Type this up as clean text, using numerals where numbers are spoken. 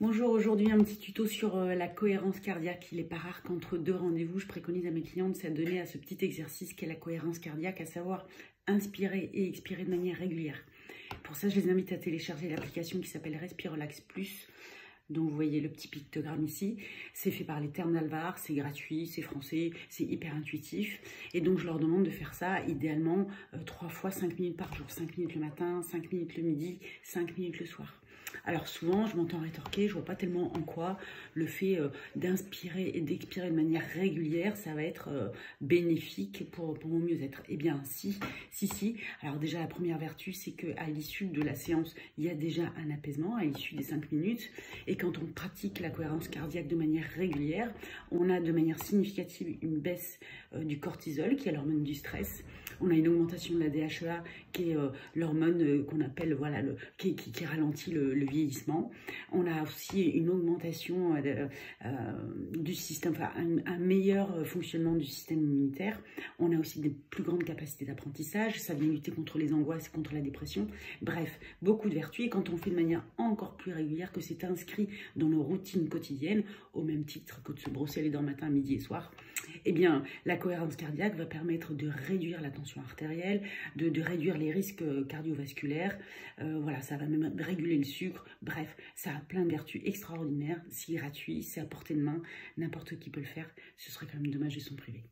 Bonjour, aujourd'hui un petit tuto sur la cohérence cardiaque. Il n'est pas rare qu'entre deux rendez-vous, je préconise à mes clients de s'adonner à ce petit exercice qu'est la cohérence cardiaque, à savoir inspirer et expirer de manière régulière. Pour ça, je les invite à télécharger l'application qui s'appelle Respirelax Plus, dont vous voyez le petit pictogramme ici. C'est fait par les Termes d'Alvar, c'est gratuit, c'est français, c'est hyper intuitif. Et donc, je leur demande de faire ça idéalement 3 fois 5 minutes par jour. 5 minutes le matin, 5 minutes le midi, 5 minutes le soir. Alors souvent, je m'entends rétorquer, je vois pas tellement en quoi le fait d'inspirer et d'expirer de manière régulière, ça va être bénéfique pour mon mieux-être. Eh bien, si. Alors déjà, la première vertu, c'est qu'à l'issue de la séance, il y a déjà un apaisement à l'issue des 5 minutes. Et quand on pratique la cohérence cardiaque de manière régulière, on a de manière significative une baisse du cortisol, qui est l'hormone du stress. On a une augmentation de la DHEA, qui est l'hormone qu'on appelle, voilà, qui ralentit le vieillissement. On a aussi une augmentation du système, enfin un meilleur fonctionnement du système immunitaire. On a aussi des plus grandes capacités d'apprentissage. Ça vient lutter contre les angoisses et contre la dépression. Bref, beaucoup de vertus. Et quand on fait de manière encore plus régulière, que c'est inscrit dans nos routines quotidiennes, au même titre que de se brosser les dents matin, midi et soir, eh bien, la cohérence cardiaque va permettre de réduire la tension artérielle, de réduire les risques cardiovasculaires. Voilà, ça va même réguler le sucre. Bref, ça a plein de vertus extraordinaires. C'est gratuit, c'est à portée de main. N'importe qui peut le faire. Ce serait quand même dommage de s'en priver.